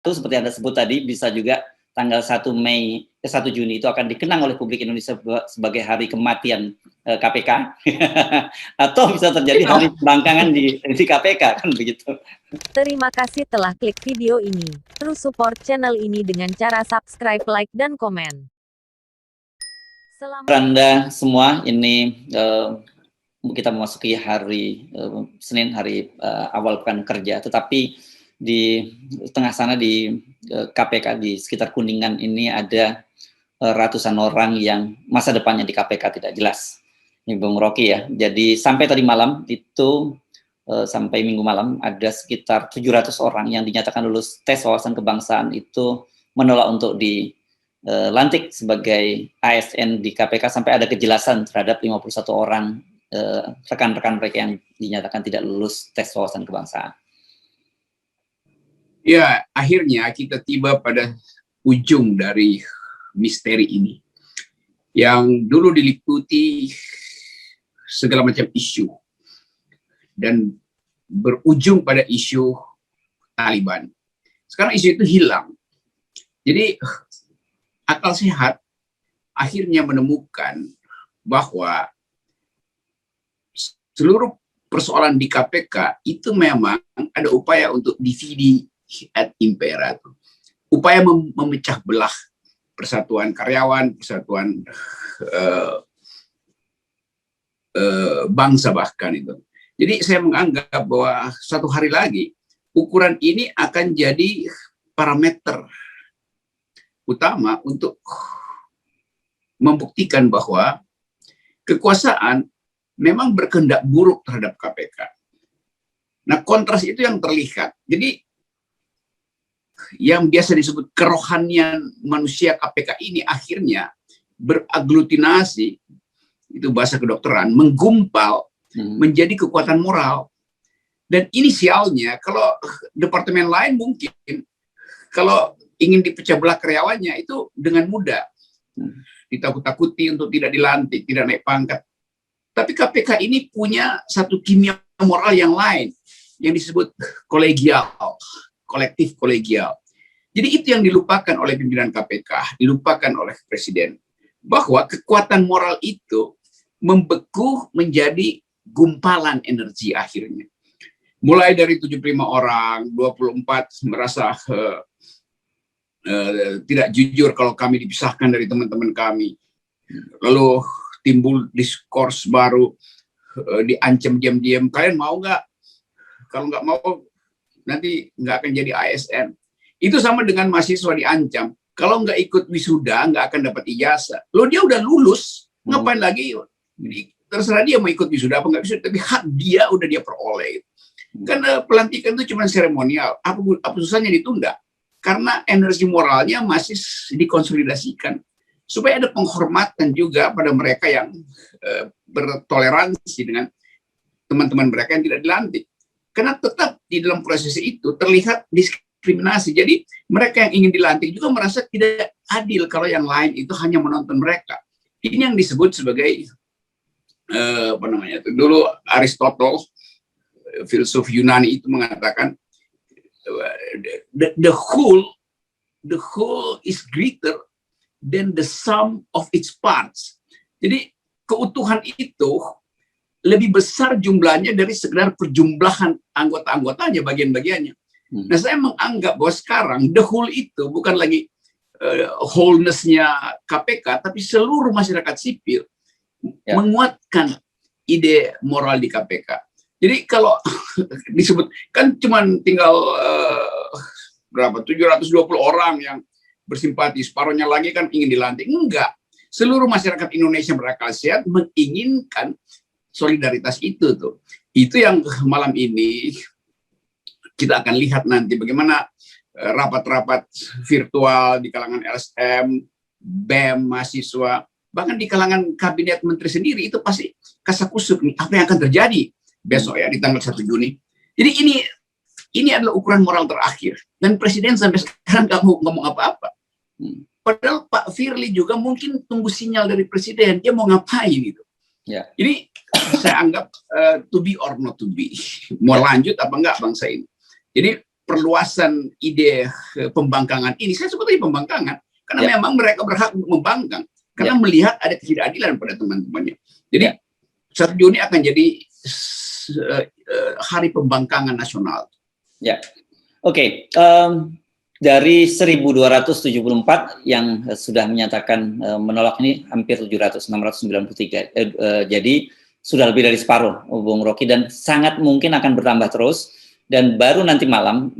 Itu seperti Anda sebut tadi, bisa juga tanggal 1 Juni itu akan dikenang oleh publik Indonesia sebagai hari kematian KPK, atau bisa terjadi hari pembangkangan di KPK, kan begitu. Terima kasih telah klik video ini. Terus support channel ini dengan cara subscribe, like, dan komen. Selamat Anda semua, ini kita memasuki hari Senin, hari awal pekan kerja, tetapi di tengah sana di KPK di sekitar Kuningan ini ada ratusan orang yang masa depannya di KPK tidak jelas. Ini Bung Rocky ya. Jadi sampai tadi malam itu sampai Minggu malam ada sekitar 700 orang yang dinyatakan lulus tes wawasan kebangsaan itu menolak untuk dilantik sebagai ASN di KPK sampai ada kejelasan terhadap 51 orang rekan-rekan mereka yang dinyatakan tidak lulus tes wawasan kebangsaan. Ya, akhirnya kita tiba pada ujung dari misteri ini. Yang dulu diliputi segala macam isu. Dan berujung pada isu Taliban. Sekarang isu itu hilang. Jadi, akal sehat akhirnya menemukan bahwa seluruh persoalan di KPK itu memang ada upaya untuk dividi et impera, upaya memecah belah persatuan karyawan, persatuan bangsa bahkan itu. Jadi saya menganggap bahwa satu hari lagi ukuran ini akan jadi parameter utama untuk membuktikan bahwa kekuasaan memang berkehendak buruk terhadap KPK. Nah, kontras itu yang terlihat. Jadi yang biasa disebut kerohanian manusia KPK ini akhirnya beraglutinasi, itu bahasa kedokteran, menggumpal menjadi kekuatan moral. Dan inisialnya, kalau departemen lain mungkin, kalau ingin dipecah belah karyawannya itu dengan mudah. Ditakut-takuti untuk tidak dilantik, tidak naik pangkat. Tapi KPK ini punya satu kimia moral yang lain, yang disebut kolegial, kolektif kolegial. Jadi itu yang dilupakan oleh pimpinan KPK, dilupakan oleh Presiden. Bahwa kekuatan moral itu membeku menjadi gumpalan energi akhirnya. Mulai dari 75 orang, 24 merasa tidak jujur kalau kami dipisahkan dari teman-teman kami. Lalu timbul diskurs baru, diancam diam-diam, kalian mau nggak? Kalau nggak mau, nanti nggak akan jadi ASN. Itu sama dengan mahasiswa diancam, kalau nggak ikut wisuda, nggak akan dapat ijazah. Loh, dia udah lulus, ngapain lagi? Terserah dia mau ikut wisuda apa nggak wisuda, tapi hak dia udah dia peroleh. Karena pelantikan itu cuma seremonial, apa susahnya ditunda? Karena energi moralnya masih dikonsolidasikan. Supaya ada penghormatan juga pada mereka yang bertoleransi dengan teman-teman mereka yang tidak dilantik. Karena tetap di dalam proses itu terlihat diskriminasi. Jadi mereka yang ingin dilantik juga merasa tidak adil kalau yang lain itu hanya menonton mereka. Ini yang disebut sebagai apa namanya itu? Dulu Aristotle, filsuf Yunani itu mengatakan the whole is greater than the sum of its parts. Jadi keutuhan itu lebih besar jumlahnya dari sekedar perjumlahan anggota-anggotanya, bagian-bagiannya. Nah, saya menganggap bahwa sekarang the whole itu bukan lagi wholeness-nya KPK, tapi seluruh masyarakat sipil menguatkan ide moral di KPK. Jadi kalau disebut, kan cuma tinggal berapa, 720 orang yang bersimpati, separuhnya lagi kan ingin dilantik. Enggak. Seluruh masyarakat Indonesia berakal sehat menginginkan solidaritas itu tuh. Itu yang malam ini kita akan lihat nanti bagaimana rapat-rapat virtual di kalangan LSM, BEM, mahasiswa, bahkan di kalangan kabinet menteri sendiri itu pasti kasakusuk nih apa yang akan terjadi besok ya di tanggal 1 Juni. Jadi ini adalah ukuran moral terakhir dan Presiden sampai sekarang nggak mau ngomong apa-apa. Padahal Pak Firly juga mungkin tunggu sinyal dari Presiden, dia mau ngapain gitu. Ya. Ini saya anggap to be or not to be. Mau lanjut apa enggak bangsa ini. Jadi perluasan ide pembangkangan ini, saya sebutnya pembangkangan, karena memang mereka berhak membangkang, karena melihat ada ketidakadilan pada teman-temannya. Jadi 1 Juni akan jadi hari pembangkangan nasional. Ya, oke. Dari 1.274 yang sudah menyatakan menolak ini hampir 700, 693. Jadi sudah lebih dari separuh, Bung Rocky, dan sangat mungkin akan bertambah terus. Dan baru nanti malam,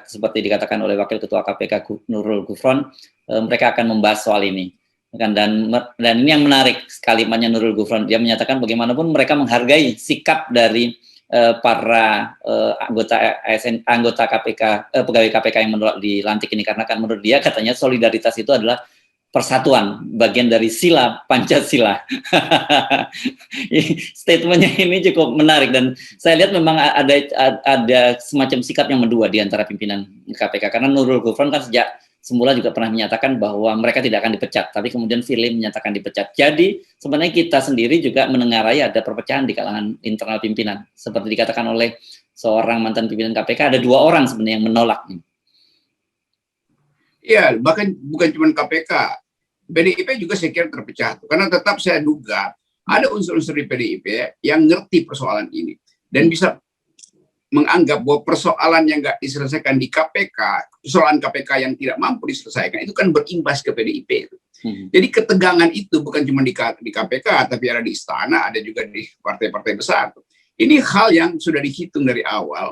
seperti dikatakan oleh Wakil Ketua KPK Nurul Gufron, mereka akan membahas soal ini. Dan ini yang menarik kalimatnya Nurul Gufron. Dia menyatakan bagaimanapun mereka menghargai sikap dari para anggota KPK, pegawai KPK yang menolak dilantik ini, karena kan menurut dia katanya solidaritas itu adalah persatuan, bagian dari sila Pancasila. Statementnya ini cukup menarik, dan saya lihat memang ada semacam sikap yang mendua di antara pimpinan KPK, karena Nurul Gufron kan sejak semula juga pernah menyatakan bahwa mereka tidak akan dipecat, tapi kemudian Firly menyatakan dipecat. Jadi sebenarnya kita sendiri juga menengarai ada perpecahan di kalangan internal pimpinan. Seperti dikatakan oleh seorang mantan pimpinan KPK, ada 2 orang sebenarnya yang menolak. Ya, bahkan bukan cuma KPK, PDIP juga saya kira terpecah. Karena tetap saya duga ada unsur-unsur di PDIP yang ngerti persoalan ini dan bisa menganggap bahwa persoalan yang nggak diselesaikan di KPK, persoalan KPK yang tidak mampu diselesaikan, itu kan berimbas ke PDIP. Jadi ketegangan itu bukan cuma di KPK, tapi ada di istana, ada juga di partai-partai besar. Ini hal yang sudah dihitung dari awal,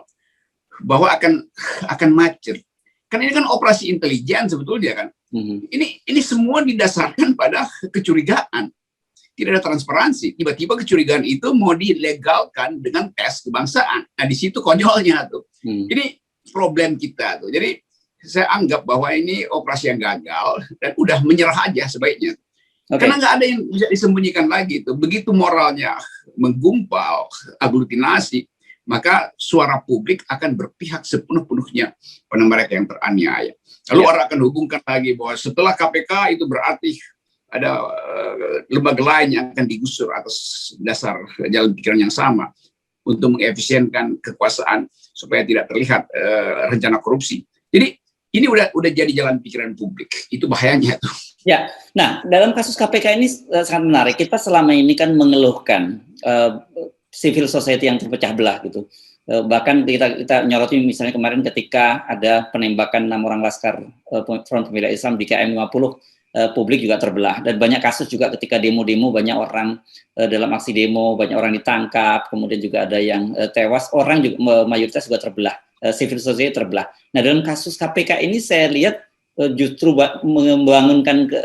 bahwa akan macet. Kan ini kan operasi intelijen sebetulnya kan. Ini semua didasarkan pada kecurigaan. Tidak ada transparansi. Tiba-tiba kecurigaan itu mau dilegalkan dengan tes kebangsaan. Nah, di situ konyolnya tuh. Ini problem kita tuh. Jadi saya anggap bahwa ini operasi yang gagal dan udah menyerah aja sebaiknya. Karena nggak ada yang bisa disembunyikan lagi tuh. Begitu moralnya menggumpal, aglutinasi, maka suara publik akan berpihak sepenuh-penuhnya pada mereka yang teraniaya. Lalu orang akan hubungkan lagi bahwa setelah KPK itu berarti ada lembaga lain yang akan digusur atas dasar jalan pikiran yang sama untuk mengefisienkan kekuasaan supaya tidak terlihat rencana korupsi. Jadi ini udah jadi jalan pikiran publik. Itu bahayanya tuh. Ya, nah dalam kasus KPK ini sangat menarik. Kita selama ini kan mengeluhkan civil society yang terpecah belah gitu. Bahkan kita nyoroti misalnya kemarin ketika ada penembakan 6 orang laskar Front Pembela Islam di KM 50. Publik juga terbelah, dan banyak kasus juga ketika demo-demo banyak orang dalam aksi demo, banyak orang ditangkap, kemudian juga ada yang tewas, orang juga mayoritas juga terbelah, civil society terbelah. Nah dalam kasus KPK ini saya lihat justru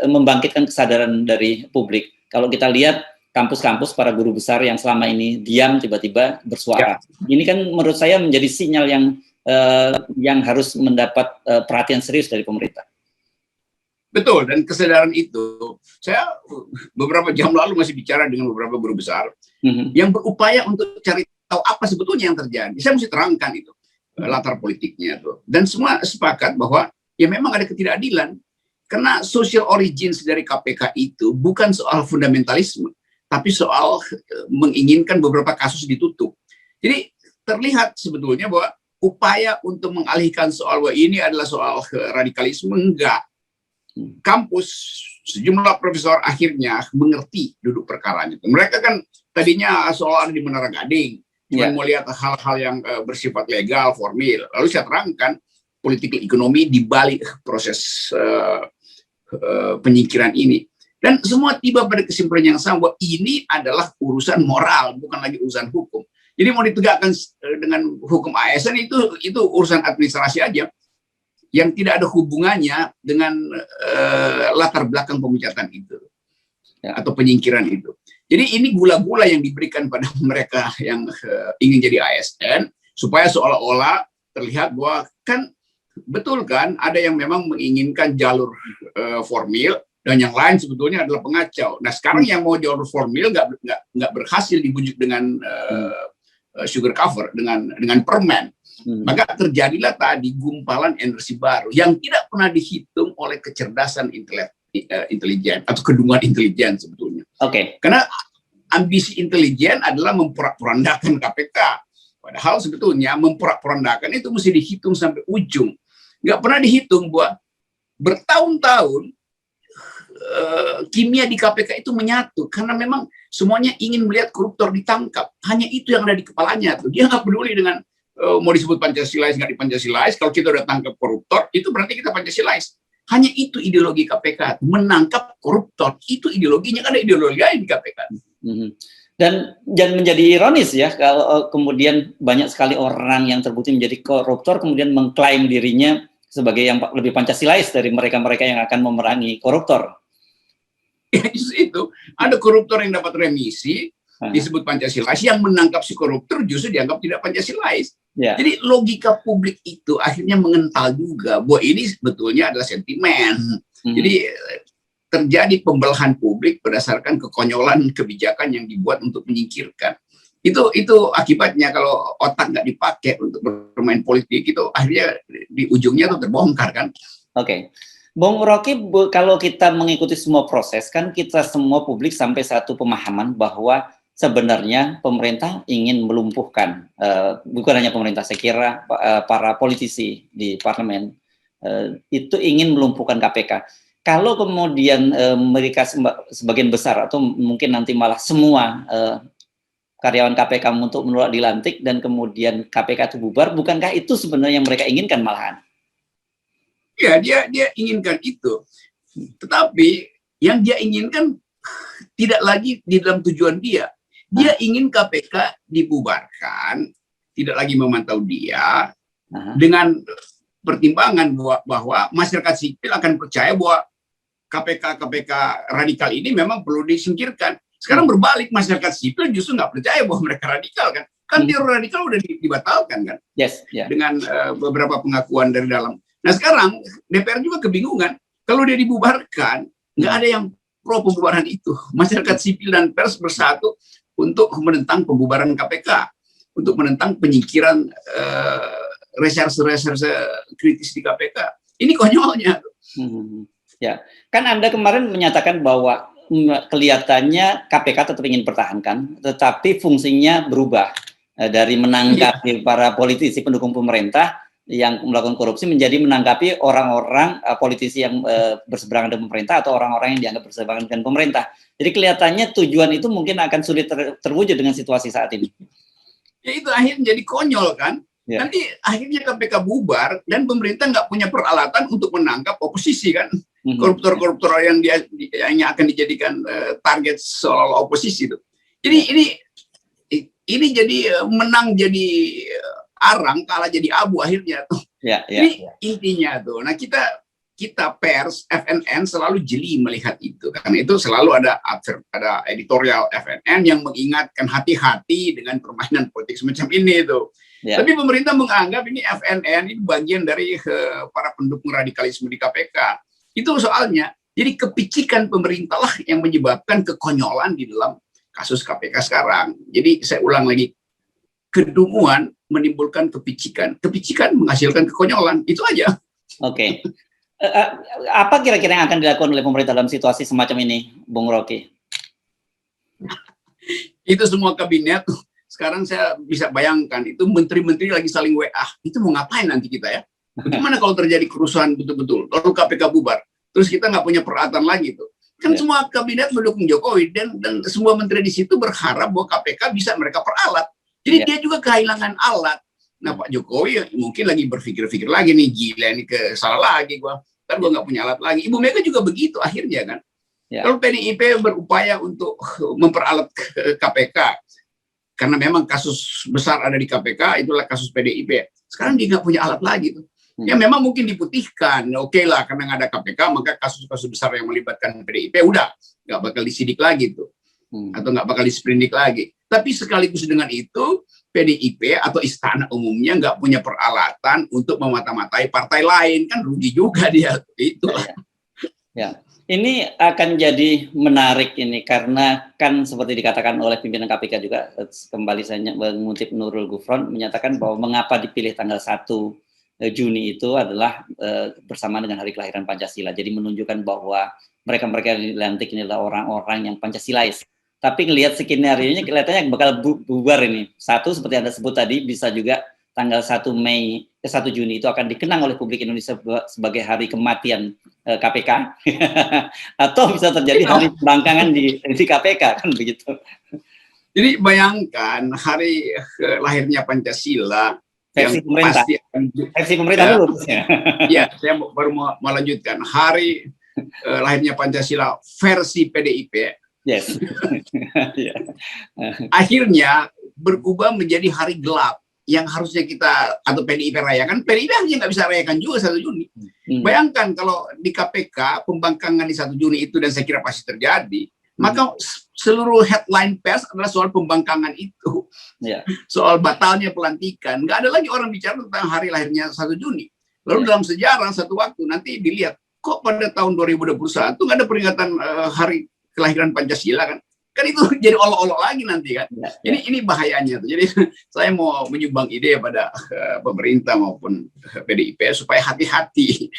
membangkitkan kesadaran dari publik. Kalau kita lihat kampus-kampus para guru besar yang selama ini diam tiba-tiba bersuara. Ini kan menurut saya menjadi sinyal yang harus mendapat perhatian serius dari pemerintah. Betul, dan kesadaran itu, saya beberapa jam lalu masih bicara dengan beberapa guru besar yang berupaya untuk cari tahu apa sebetulnya yang terjadi. Saya mesti terangkan itu, latar politiknya tuh. Dan semua sepakat bahwa ya memang ada ketidakadilan. Karena social origins dari KPK itu bukan soal fundamentalisme, tapi soal menginginkan beberapa kasus ditutup. Jadi terlihat sebetulnya bahwa upaya untuk mengalihkan soal bahwa ini adalah soal radikalisme, enggak. Kampus, sejumlah profesor akhirnya mengerti duduk perkaranya. Mereka kan tadinya soal ada di Menara Gading, cuma mau lihat hal-hal yang bersifat legal, formil. Lalu saya terangkan politik ekonomi di balik proses penyingkiran ini. Dan semua tiba pada kesimpulan yang sama bahwa ini adalah urusan moral, bukan lagi urusan hukum. Jadi mau ditegakkan dengan hukum ASN itu urusan administrasi aja, yang tidak ada hubungannya dengan latar belakang pemecatan itu atau penyingkiran itu. Jadi ini gula-gula yang diberikan pada mereka yang ingin jadi ASN supaya seolah-olah terlihat bahwa kan betul kan ada yang memang menginginkan jalur formil dan yang lain sebetulnya adalah pengacau. Nah sekarang yang mau jalur formil nggak berhasil dibujuk dengan sugar cover, dengan permen. Maka terjadilah tadi gumpalan energi baru yang tidak pernah dihitung oleh kecerdasan intelijen atau kedungan intelijen sebetulnya. Karena ambisi intelijen adalah memporak-porandakan KPK. Padahal sebetulnya memporak-porandakan itu mesti dihitung sampai ujung. Nggak pernah dihitung bahwa bertahun-tahun kimia di KPK itu menyatu karena memang semuanya ingin melihat koruptor ditangkap. Hanya itu yang ada di kepalanya tuh. Dia nggak peduli dengan mau disebut Pancasilais nggak di Pancasilais. Kalau kita udah tangkap koruptor itu berarti kita Pancasilais. Hanya itu ideologi KPK, menangkap koruptor. Itu ideologinya, kan ada ideologi lain di KPK. Dan menjadi ironis ya kalau kemudian banyak sekali orang yang terbukti menjadi koruptor kemudian mengklaim dirinya sebagai yang lebih Pancasilais dari mereka-mereka yang akan memerangi koruptor. Ya, itu ada koruptor yang dapat remisi disebut Pancasilais, yang menangkap si koruptor justru dianggap tidak Pancasilais. Ya. Jadi logika publik itu akhirnya mengental juga bahwa ini sebetulnya adalah sentimen. Jadi terjadi pembelahan publik berdasarkan kekonyolan kebijakan yang dibuat untuk menyingkirkan. Itu akibatnya kalau otak nggak dipakai untuk bermain politik, itu akhirnya di ujungnya tuh terbongkar kan. Oke. Bung Rocky, kalau kita mengikuti semua proses, kan kita semua publik sampai satu pemahaman bahwa sebenarnya pemerintah ingin melumpuhkan, bukan hanya pemerintah, saya kira para politisi di parlemen itu ingin melumpuhkan KPK. Kalau kemudian mereka sebagian besar atau mungkin nanti malah semua karyawan KPK untuk menolak dilantik dan kemudian KPK itu bubar, bukankah itu sebenarnya yang mereka inginkan malahan? Ya, dia inginkan itu. Tetapi yang dia inginkan tidak lagi di dalam tujuan dia. Dia ingin KPK dibubarkan, tidak lagi memantau dia, dengan pertimbangan bahwa masyarakat sipil akan percaya bahwa KPK radikal ini memang perlu disingkirkan. Sekarang berbalik, masyarakat sipil justru nggak percaya bahwa mereka radikal kan. Kan teror radikal udah dibatalkan kan. Yes, yeah. Dengan beberapa pengakuan dari dalam. Nah sekarang DPR juga kebingungan. Kalau dia dibubarkan, nggak ada yang pro pembubaran itu. Masyarakat sipil dan pers bersatu untuk menentang pembubaran KPK, untuk menentang penyingkiran reserse-reserse kritis di KPK. Ini konyolnya. Ya, kan Anda kemarin menyatakan bahwa kelihatannya KPK tetap ingin pertahankan, tetapi fungsinya berubah dari menanggapi para politisi pendukung pemerintah yang melakukan korupsi menjadi menanggapi orang-orang politisi yang berseberangan dengan pemerintah atau orang-orang yang dianggap berseberangan dengan pemerintah. Jadi kelihatannya tujuan itu mungkin akan sulit terwujud dengan situasi saat ini. Ya itu akhirnya jadi konyol kan. Ya. Nanti akhirnya KPK bubar dan pemerintah nggak punya peralatan untuk menangkap oposisi kan. Koruptor-koruptor yang akan dijadikan target seolah oposisi itu. Jadi ini jadi menang jadi arang, kalah jadi abu akhirnya tuh. Jadi intinya tuh. Nah kita pers FNN selalu jeli melihat itu karena itu selalu ada editorial FNN yang mengingatkan hati-hati dengan permainan politik semacam ini tuh. Tapi pemerintah menganggap ini FNN ini bagian dari para pendukung radikalisme di KPK. Itu soalnya. Jadi kepicikan pemerintah lah yang menyebabkan kekonyolan di dalam kasus KPK sekarang. Jadi saya ulang lagi, kedunguan menimbulkan kepicikan. Kepicikan menghasilkan kekonyolan. Itu aja. Oke. Apa kira-kira yang akan dilakukan oleh pemerintah dalam situasi semacam ini, Bung Rocky? Itu semua kabinet. Sekarang saya bisa bayangkan, itu menteri-menteri lagi saling WA. Itu mau ngapain nanti kita ya? Bagaimana kalau terjadi kerusuhan betul-betul? Lalu KPK bubar. Terus kita nggak punya peralatan lagi tuh. Kan semua kabinet mendukung Jokowi dan semua menteri di situ berharap bahwa KPK bisa mereka peralat. Jadi dia juga kehilangan alat. Nah Pak Jokowi mungkin lagi berpikir-pikir lagi nih, gila ini salah lagi gua. Kan gua nggak punya alat lagi. Ibu Mega juga begitu akhirnya kan. Kalau PDIP berupaya untuk memperalat KPK karena memang kasus besar ada di KPK, itulah kasus PDIP. Sekarang dia nggak punya alat lagi tuh. Ya memang mungkin diputihkan, oke lah, karena nggak ada KPK maka kasus-kasus besar yang melibatkan PDIP udah nggak bakal disidik lagi tuh, atau nggak bakal disprindik lagi. Tapi sekaligus dengan itu PDIP atau istana umumnya nggak punya peralatan untuk memata-matai partai lain, kan rugi juga dia. Itulah. Ya. Ini akan jadi menarik ini karena kan seperti dikatakan oleh pimpinan KPK juga, kembali saya mengutip Nurul Gufron menyatakan bahwa mengapa dipilih tanggal 1 Juni itu adalah bersamaan dengan hari kelahiran Pancasila. Jadi menunjukkan bahwa mereka-mereka yang dilantik ini adalah orang-orang yang Pancasilais. Tapi ngelihat skenario-nya kelihatannya bakal bubar ini. Satu seperti Anda sebut tadi, bisa juga tanggal 1 Juni itu akan dikenang oleh publik Indonesia sebagai hari kematian KPK. Atau bisa terjadi hari pembangkangan di KPK, kan begitu. Jadi bayangkan hari lahirnya Pancasila versi yang pemerintah. pasti versi pemerintah dulu. Ya, saya baru mau lanjutkan. Hari lahirnya Pancasila versi PDIP. Yes. Akhirnya berubah menjadi hari gelap yang harusnya kita atau PDIP rayakan. PDIP hanya nggak bisa rayakan juga 1 Juni. Bayangkan kalau di KPK pembangkangan di 1 Juni itu, dan saya kira pasti terjadi, maka seluruh headline pers adalah soal pembangkangan itu, soal batalnya pelantikan. Nggak ada lagi orang bicara tentang hari lahirnya 1 Juni. Lalu dalam sejarah satu waktu nanti dilihat, kok pada tahun 2021 nggak ada peringatan hari kelahiran Pancasila kan? Kan itu jadi olok-olok lagi nanti kan. Ini bahayanya tuh. Jadi saya mau menyumbang ide pada pemerintah maupun PDIP supaya hati-hati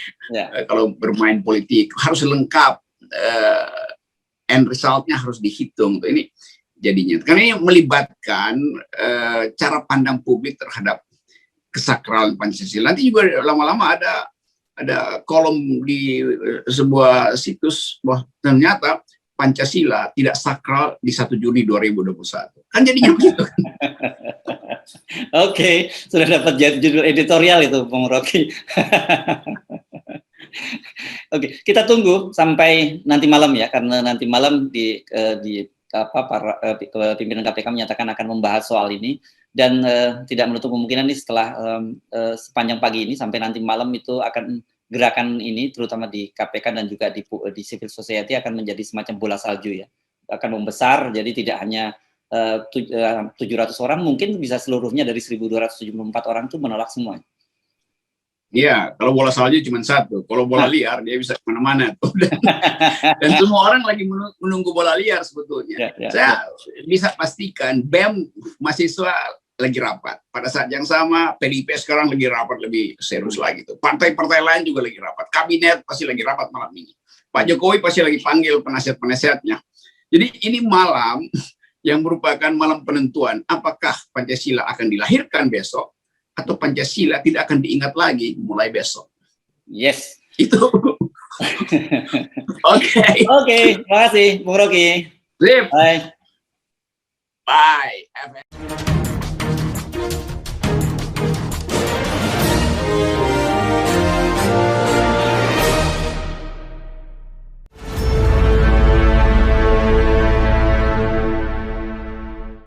kalau bermain politik, harus lengkap. End result-nya harus dihitung. Ini jadinya. Karena ini melibatkan cara pandang publik terhadap kesakralan Pancasila. Nanti juga lama-lama ada kolom di sebuah situs bahwa ternyata Pancasila tidak sakral di 1 Juni 2021. Kan jadinya begitu. Oke, sudah dapat judul editorial itu, Bung Rocky. Oke, kita tunggu sampai nanti malam ya, karena nanti malam para pimpinan KPK menyatakan akan membahas soal ini, dan tidak menutup kemungkinan nih setelah sepanjang pagi ini sampai nanti malam itu akan gerakan ini terutama di KPK dan juga di civil society akan menjadi semacam bola salju ya, akan membesar. Jadi tidak hanya 700 orang, mungkin bisa seluruhnya dari 1.274 orang itu menolak semua. Iya, kalau bola salju cuma satu. Kalau bola liar dia bisa kemana-mana tuh. Dan semua orang lagi menunggu bola liar sebetulnya. Saya bisa pastikan BEM mahasiswa lagi rapat. Pada saat yang sama PDIP sekarang lagi rapat lebih serius lagi tuh. Partai-partai lain juga lagi rapat. Kabinet pasti lagi rapat malam ini. Pak Jokowi pasti lagi panggil penasihat-penasihatnya. Jadi ini malam yang merupakan malam penentuan apakah Pancasila akan dilahirkan besok atau Pancasila tidak akan diingat lagi mulai besok. Yes. Itu. Oke. Oke, terima kasih Bung Rocky. Sip. Bye. Bye.